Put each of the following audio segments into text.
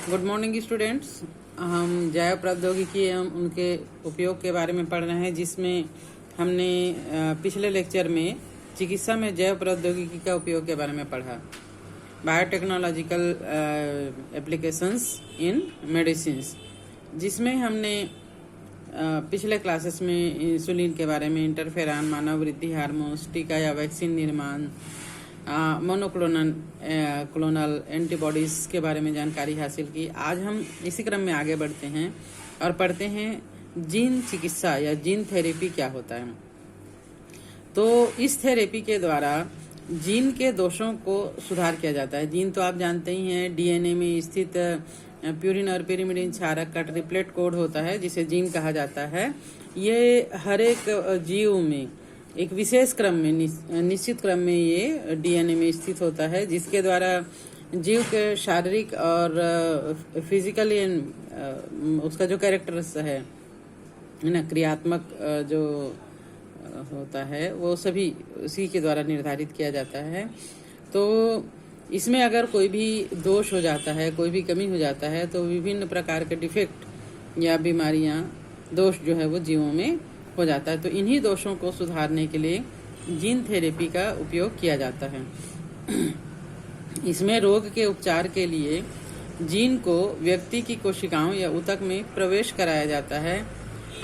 Good morning students. हम जैव प्रौद्योगिकी एवं उनके उपयोग के बारे में पढ़ रहे हैं, जिसमें हमने पिछले लेक्चर में चिकित्सा में जैव प्रौद्योगिकी का उपयोग के बारे में पढ़ा। बायोटेक्नोलॉजिकल एप्लीकेशंस इन मेडिसिन्स, जिसमें हमने पिछले क्लासेस में इंसुलिन के बारे में, इंटरफेरॉन, मानव वृद्धि हार्मोन्स, टीका या वैक्सीन निर्माण, मोनोक्लोनल एंटीबॉडीज के बारे में जानकारी हासिल की। आज हम इसी क्रम में आगे बढ़ते हैं और पढ़ते हैं जीन चिकित्सा या जीन थेरेपी क्या होता है। तो इस थेरेपी के द्वारा जीन के दोषों को सुधार किया जाता है। जीन तो आप जानते ही हैं, डीएनए में स्थित प्यूरिन और पिरिमिडिन क्षारक का ट्रिपलेट कोड होता है, जिसे जीन कहा जाता है। ये हर एक जीव में एक विशेष क्रम में, निश्चित क्रम में ये डीएनए में स्थित होता है, जिसके द्वारा जीव के शारीरिक और फिजिकली उसका जो कैरेक्टर्स है ना, क्रियात्मक जो होता है, वो सभी उसी के द्वारा निर्धारित किया जाता है। तो इसमें अगर कोई भी दोष हो जाता है, कोई भी कमी हो जाता है, तो विभिन्न प्रकार के डिफेक्ट या बीमारियां, दोष जो है वो जीवों में हो जाता है। तो इन्हीं दोषों को सुधारने के लिए जीन थेरेपी का उपयोग किया जाता है। इसमें रोग के उपचार के लिए जीन को व्यक्ति की कोशिकाओं या ऊतक में प्रवेश कराया जाता है,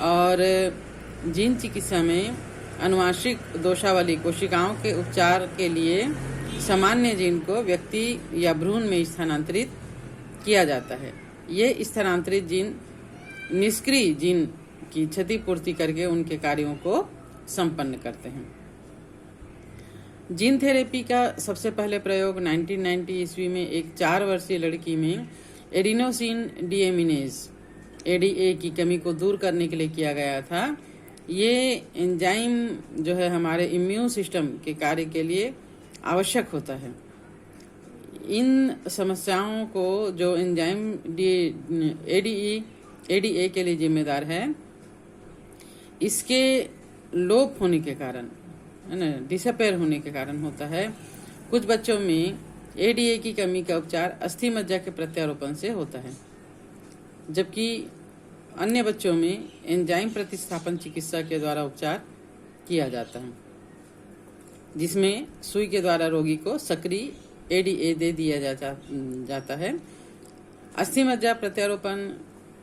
और जीन चिकित्सा में आनुवंशिक दोषावली कोशिकाओं के उपचार के लिए सामान्य जीन को व्यक्ति या भ्रूण में स्थानांतरित किया जाता है। ये स्थानांतरित जीन निष्क्रिय जीन की क्षतिपूर्ति करके उनके कार्यों को संपन्न करते हैं। जीन थेरेपी का सबसे पहले प्रयोग 1990 ईस्वी में एक 4 वर्षीय लड़की में एडिनोसिन डीएमिनेज एडीए की कमी को दूर करने के लिए किया गया था। ये एंजाइम जो है हमारे इम्यून सिस्टम के कार्य के लिए आवश्यक होता है। इन समस्याओं को जो एंजाइम एडीए के लिए जिम्मेदार है, इसके लोप होने के कारण, है ना, डिसअपेयर होने के कारण होता है। कुछ बच्चों में एडीए की कमी का उपचार अस्थि मज्जा के प्रत्यारोपण से होता है, जबकि अन्य बच्चों में एंजाइम प्रतिस्थापन चिकित्सा के द्वारा उपचार किया जाता है, जिसमें सुई के द्वारा रोगी को सक्रिय एडीए दे दिया जाता है। अस्थि मज्जा प्रत्यारोपण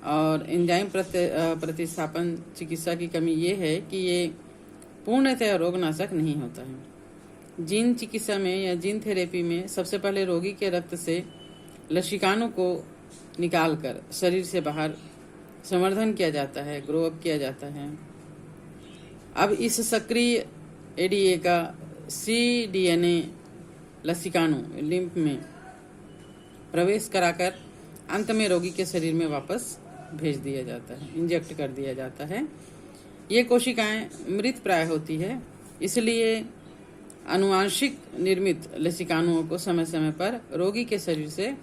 और एंजाइम प्रतिस्थापन चिकित्सा की कमी ये है कि ये पूर्णतः रोगनाशक नहीं होता है। जीन चिकित्सा में या जीन थेरेपी में सबसे पहले रोगी के रक्त से लसिकाणु को निकालकर शरीर से बाहर संवर्धन किया जाता है, ग्रो अप किया जाता है। अब इस सक्रिय एडीए का सीडीएनए लसिकाणु लिम्फ में प्रवेश कराकर अंत में रोगी के शरीर में वापस भेज दिया जाता है, इंजेक्ट कर दिया जाता है। ये कोशिकाएं मृत प्राय होती है, इसलिए आनुवंशिक निर्मित लसिकाणुओं को समय समय पर रोगी के शरीर से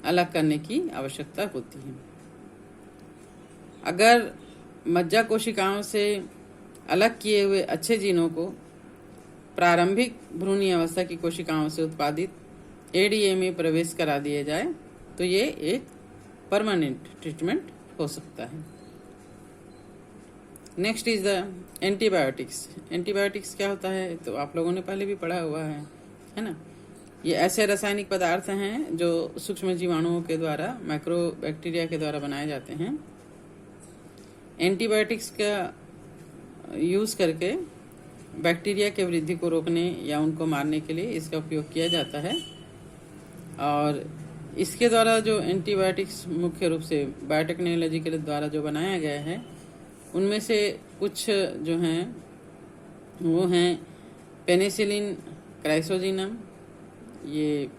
अलग करने की आवश्यकता होती है। अगर मज्जा कोशिकाओं से अलग किए हुए अच्छे जीनों को प्रारंभिक भ्रूणीय अवस्था की कोशिकाओं से उत्पादित एडीए में प्रवेश करा दिया जाए, तो ये एक परमानेंट ट्रीटमेंट हो सकता है। Next is the antibiotics. Antibiotics क्या होता है, तो आप लोगों ने पहले भी पढ़ा हुआ है ना। ये ऐसे रासायनिक पदार्थ हैं जो सूक्ष्म जीवाणुओं के द्वारा, माइक्रो बैक्टीरिया के द्वारा बनाए जाते हैं। एंटीबायोटिक्स का यूज करके बैक्टीरिया के वृद्धि को रोकने या उनको मारने के लिए इसका उपयोग किया जाता है। और इसके द्वारा जो एंटीबायोटिक्स मुख्य रूप से बायोटेक्नोलॉजी के द्वारा जो बनाया गया है, उनमें से कुछ जो हैं वो हैं पेनिसिलिन क्राइसोजिनम। ये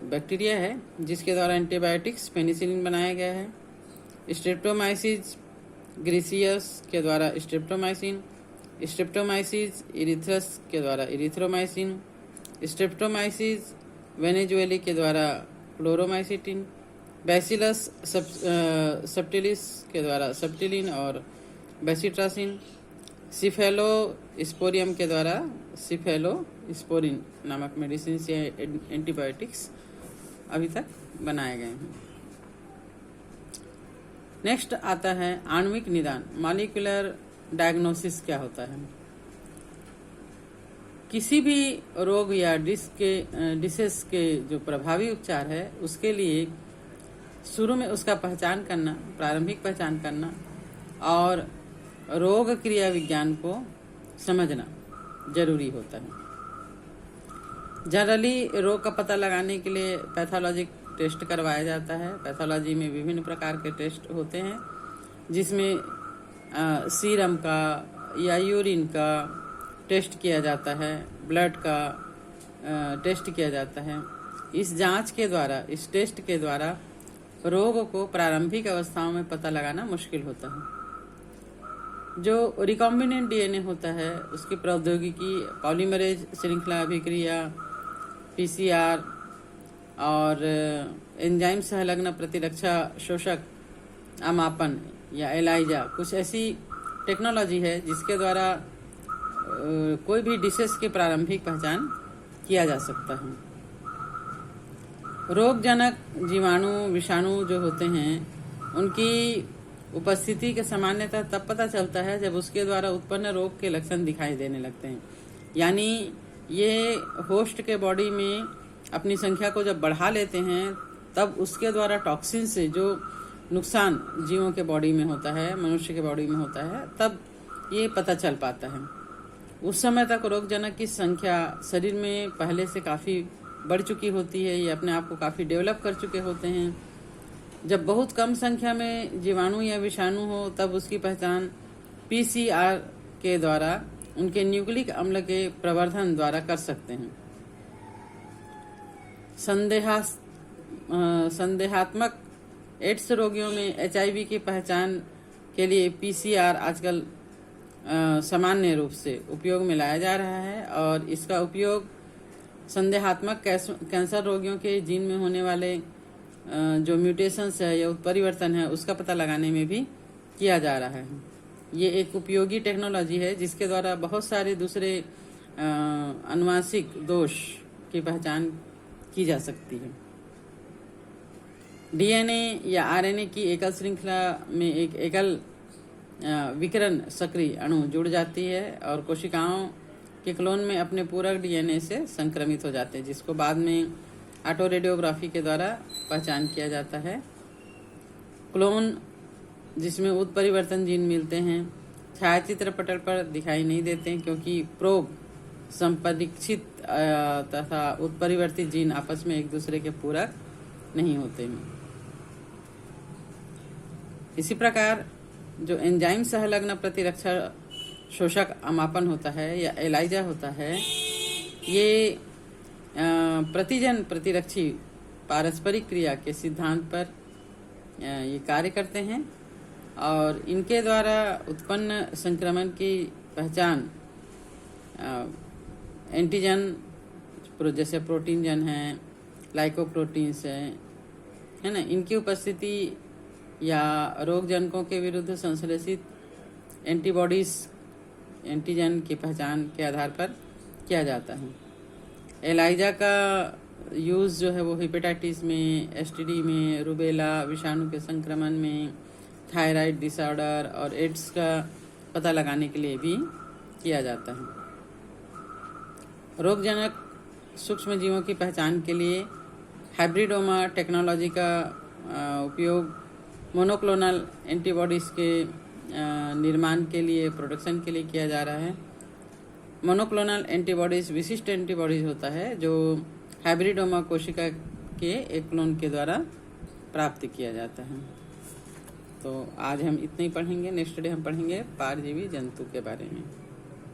बैक्टीरिया है जिसके द्वारा एंटीबायोटिक्स पेनिसिलिन बनाया गया है। स्ट्रेप्टोमाइसिस ग्रीसियस के द्वारा स्ट्रेप्टोमाइसिन, स्ट्रेप्टोमाइसिस इरिथ्रस के द्वारा इरिथ्रोमाइसिन, स्ट्रेप्टोमाइसिस वेनेजुएली के द्वारा क्लोरोमाइसिटिन, बैसिलस सब्टिलिस के द्वारा सब्टिलिन और बेसिट्रासिन, सिफेलोस्पोरियम के द्वारा सिफेलोस्पोरिन नामक मेडिसिन या एंटीबायोटिक्स अभी तक बनाए गए हैं। नेक्स्ट आता है आणविक निदान, मॉलिक्यूलर डायग्नोसिस क्या होता है। किसी भी रोग या डिसेस के जो प्रभावी उपचार है उसके लिए शुरू में उसका पहचान करना, प्रारंभिक पहचान करना और रोग क्रिया विज्ञान को समझना जरूरी होता है। जनरली रोग का पता लगाने के लिए पैथोलॉजिक टेस्ट करवाया जाता है। पैथोलॉजी में विभिन्न प्रकार के टेस्ट होते हैं जिसमें सीरम का या यूरिन का टेस्ट किया जाता है, ब्लड का टेस्ट किया जाता है। इस जांच के द्वारा, इस टेस्ट के द्वारा रोग को प्रारंभिक अवस्थाओं में पता लगाना मुश्किल होता है। जो रिकॉम्बिनेंट डीएनए होता है उसकी प्रौद्योगिकी पॉलीमरेज श्रृंखला अभिक्रिया, पीसीआर और एंजाइम संलग्न प्रतिरक्षा शोषक अमापन या एलाइजा, कुछ ऐसी टेक्नोलॉजी है जिसके द्वारा कोई भी डिसेस की प्रारंभिक पहचान किया जा सकता है। रोगजनक जीवाणु, विषाणु जो होते हैं उनकी उपस्थिति के सामान्यतः तब पता चलता है जब उसके द्वारा उत्पन्न रोग के लक्षण दिखाई देने लगते हैं। यानी ये होस्ट के बॉडी में अपनी संख्या को जब बढ़ा लेते हैं तब उसके द्वारा टॉक्सिन से जो नुकसान जीवों के बॉडी में होता है, मनुष्य के बॉडी में होता है, तब ये पता चल पाता है। उस समय तक रोगजनक की संख्या शरीर में पहले से काफ़ी बढ़ चुकी होती है, ये अपने आप को काफ़ी डेवलप कर चुके होते हैं। जब बहुत कम संख्या में जीवाणु या विषाणु हो तब उसकी पहचान पीसीआर के द्वारा उनके न्यूक्लिक अम्ल के प्रवर्धन द्वारा कर सकते हैं। संदेहात्मक एड्स रोगियों में एचआईवी की पहचान के लिए पीसीआर आजकल सामान्य रूप से उपयोग में लाया जा रहा है और इसका उपयोग संदेहात्मक कैंसर रोगियों के जीन में होने वाले जो म्यूटेशंस है या उत्परिवर्तन है उसका पता लगाने में भी किया जा रहा है। ये एक उपयोगी टेक्नोलॉजी है जिसके द्वारा बहुत सारे दूसरे आनुवांशिक दोष की पहचान की जा सकती है। डीएनए या आरएनए की एकल श्रृंखला में एक एकल विकिरण सक्रिय अणु जुड़ जाती है और कोशिकाओं के क्लोन में अपने पूरक डीएनए से संक्रमित हो जाते हैं, जिसको बाद में ऑटो रेडियोग्राफी के द्वारा पहचान किया जाता है। क्लोन जिसमें उत्परिवर्तन जीन मिलते हैं छायाचित्र पटल पर दिखाई नहीं देते हैं क्योंकि प्रोब संपरीक्षित तथा उत्परिवर्तित जीन आपस में एक दूसरे के पूरक नहीं होते हैं। इसी प्रकार जो एंजाइम संलग्न प्रतिरक्षा शोषक अमापन होता है या एलाइजा होता है, ये प्रतिजन प्रतिरक्षी पारस्परिक क्रिया के सिद्धांत पर ये कार्य करते हैं और इनके द्वारा उत्पन्न संक्रमण की पहचान एंटीजन जैसे प्रोटीन जन है, लाइकोप्रोटीन्स है ना, इनकी उपस्थिति या रोग जनकों के विरुद्ध संश्लेषित एंटीबॉडीज एंटीजन की पहचान के आधार पर किया जाता है। एलाइजा का यूज़ जो है वो हेपेटाइटिस में, एसटीडी में, रूबेला विषाणु के संक्रमण में, थायराइड डिसऑर्डर और एड्स का पता लगाने के लिए भी किया जाता है। रोगजनक सूक्ष्म जीवों की पहचान के लिए हाइब्रिडोमा टेक्नोलॉजी का उपयोग मोनोक्लोनल एंटीबॉडीज़ के निर्माण के लिए, प्रोडक्शन के लिए किया जा रहा है। मोनोक्लोनल एंटीबॉडीज़ विशिष्ट एंटीबॉडीज़ होता है जो हाइब्रिडोमा कोशिका के एक क्लोन के द्वारा प्राप्त किया जाता है। तो आज हम इतना ही पढ़ेंगे। नेक्स्ट डे हम पढ़ेंगे परजीवी जंतु के बारे में।